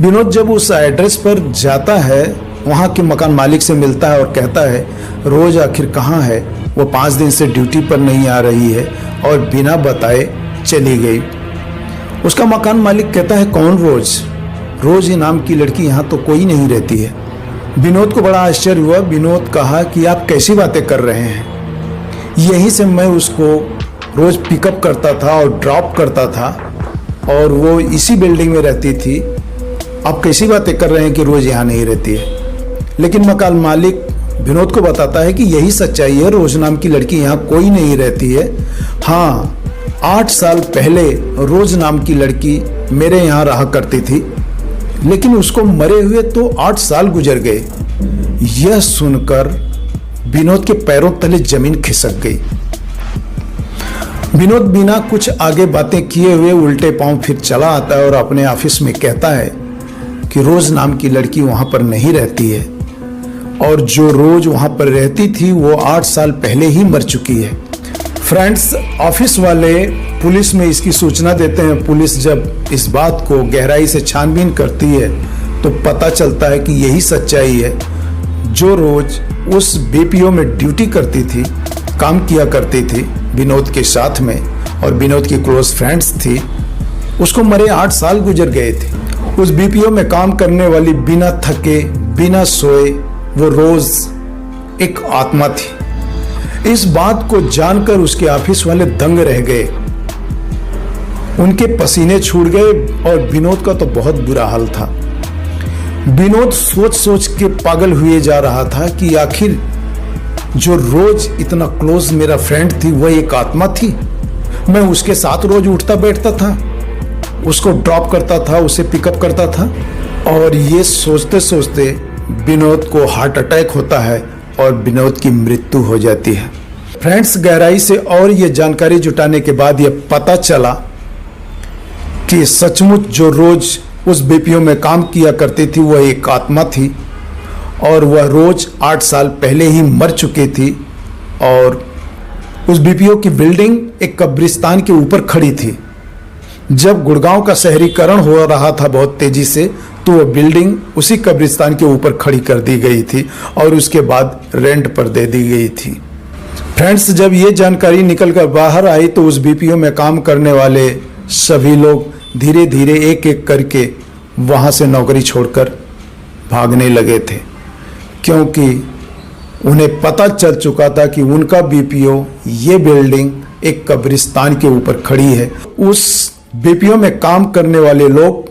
विनोद जब उस एड्रेस पर जाता है, वहाँ के मकान मालिक से मिलता है और कहता है रोज आखिर कहाँ है, वो 5 दिन से ड्यूटी पर नहीं आ रही है और बिना बताए चली गई। उसका मकान मालिक कहता है कौन रोज? रोज नाम की लड़की यहाँ तो कोई नहीं रहती है। विनोद को बड़ा आश्चर्य हुआ। विनोद कहा कि आप कैसी बातें कर रहे हैं, यहीं से मैं उसको रोज पिकअप करता था और ड्रॉप करता था और वो इसी बिल्डिंग में रहती थी। आप कैसी बातें कर रहे हैं कि रोज यहाँ नहीं रहती है? लेकिन मकान मालिक विनोद को बताता है कि यही सच्चाई है, रोज नाम की लड़की यहाँ कोई नहीं रहती है। हाँ, 8 साल पहले रोज नाम की लड़की मेरे यहाँ रहा करती थी, लेकिन उसको मरे हुए तो 8 साल गुजर गए। यह सुनकर विनोद के पैरों तले जमीन खिसक गई। विनोद बिना कुछ आगे बातें किए हुए उल्टे पांव फिर चला आता है और अपने ऑफिस में कहता है कि रोज नाम की लड़की वहां पर नहीं रहती है और जो रोज वहां पर रहती थी वो 8 साल पहले ही मर चुकी है। फ्रेंड्स, ऑफिस वाले पुलिस में इसकी सूचना देते हैं। पुलिस जब इस बात को गहराई से छानबीन करती है तो पता चलता है कि यही सच्चाई है। जो रोज उस बीपीओ में ड्यूटी करती थी, काम किया करती थी विनोद के साथ में और विनोद की क्लोज फ्रेंड्स थी, उसको मरे 8 साल गुजर गए थे। उस बीपीओ में काम करने वाली बिना थके बिना सोए वो रोज एक आत्मा थी। इस बात को जानकर उसके ऑफिस वाले दंग रह गए, उनके पसीने छूट गए और विनोद का तो बहुत बुरा हाल था। विनोद सोच सोच के पागल हुए जा रहा था कि आखिर जो रोज इतना क्लोज मेरा फ्रेंड थी वह एक आत्मा थी। मैं उसके साथ रोज उठता बैठता था, उसको ड्रॉप करता था, उसे पिकअप करता था और ये सोचते सोचते विनोद को हार्ट अटैक होता है और विनोद की मृत्यु हो जाती है। फ्रेंड्स, गहराई से और ये जानकारी जुटाने के बाद ये पता चला कि सचमुच जो रोज उस बीपीओ में काम किया करती थी वह एक आत्मा थी और वह रोज 8 साल पहले ही मर चुकी थी और उस बीपीओ की बिल्डिंग एक कब्रिस्तान के ऊपर खड़ी थी। जब गुड़गांव का शहरीकरण हो रहा था बहुत तेजी से, तो वह बिल्डिंग उसी कब्रिस्तान के ऊपर खड़ी कर दी गई थी और उसके बाद रेंट पर दे दी गई थी। फ्रेंड्स, जब ये जानकारी निकल कर बाहर आई तो उस बीपीओ में काम करने वाले सभी लोग धीरे धीरे एक एक करके वहाँ से नौकरी छोड़कर भागने लगे थे, क्योंकि उन्हें पता चल चुका था कि उनका बीपीओ ये बिल्डिंग एक कब्रिस्तान के ऊपर खड़ी है। उस बीपीओ में काम करने वाले लोग